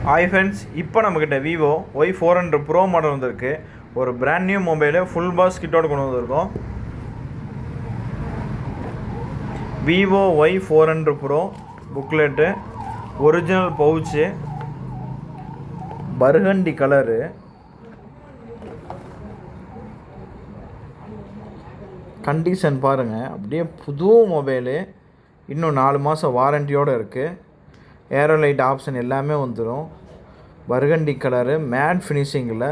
Hi friends, இப்போ நம்மக்கிட்ட Vivo Y400 bro model வந்திருக்கு. ஒரு brand new mobile full box கிட்டோட கொண்டு வந்திருக்கோம். Vivo Y400 pro booklet, original pouch, burgundy colour, condition பாருங்கள், அப்படியே புது மொபைலு. இன்னும் 4 மாதம் வாரண்டியோடு இருக்குது. ஏரோலைட் ஆப்ஷன் எல்லாமே வந்துடும். பர்கண்டி கலரு, மேட் ஃபினிஷிங்கில்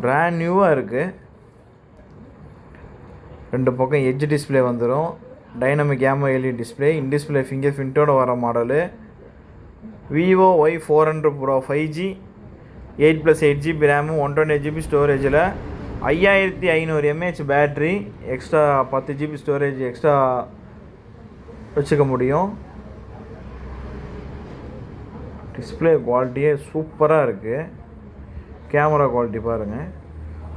பிராண்ட் நியூவாக இருக்குது. 2 பக்கம் எட்ஜ் டிஸ்பிளே வந்துடும். Dynamic AMOLED display, in display finger பிரிண்ட்டோட வர model. Vivo Y400 pro 5G 8+8GB RAM, 128GB ஸ்டோரேஜில் 5500 mAh battery, extra 10GB storage extra வச்சுக்க முடியும். டிஸ்பிளே குவாலிட்டியே சூப்பராக இருக்குது. கேமரா குவாலிட்டி பாருங்கள்,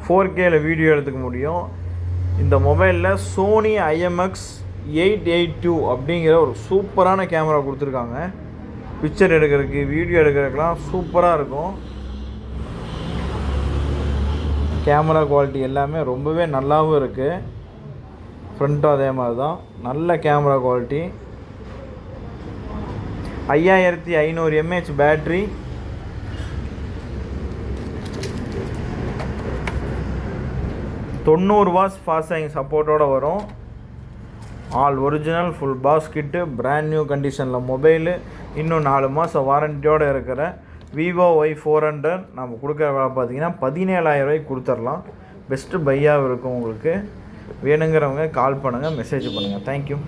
4Kல வீடியோ எடுத்துக்க முடியும். இந்த மொபைலில் சோனி IMX882 அப்படிங்கிற ஒரு சூப்பரான கேமரா கொடுத்துருக்காங்க. பிக்சர் எடுக்கிறதுக்கு, வீடியோ எடுக்கிறதுக்கெலாம் சூப்பராக இருக்கும். கேமரா குவாலிட்டி எல்லாமே ரொம்பவே நல்லாவும் இருக்குது. ஃப்ரண்ட்டும் அதே மாதிரி தான், நல்ல camera quality. 5500 mAh battery, 90 watts fast charging சப்போர்ட்டோடு வரும். All original full box kit, brand new கண்டிஷனில் மொபைலு. இன்னும் 4 மாதம் வாரண்டியோடு இருக்கிற விவோ Y400 நம்ம கொடுக்குற வேலை பார்த்தீங்கன்னா 17,000 ரூபாய்க்கு கொடுத்துர்லாம். பெஸ்ட்டு பையாக இருக்கும். உங்களுக்கு வேணுங்கிறவங்க கால் பண்ணுங்கள், மெசேஜ் பண்ணுங்கள். தேங்க்யூ.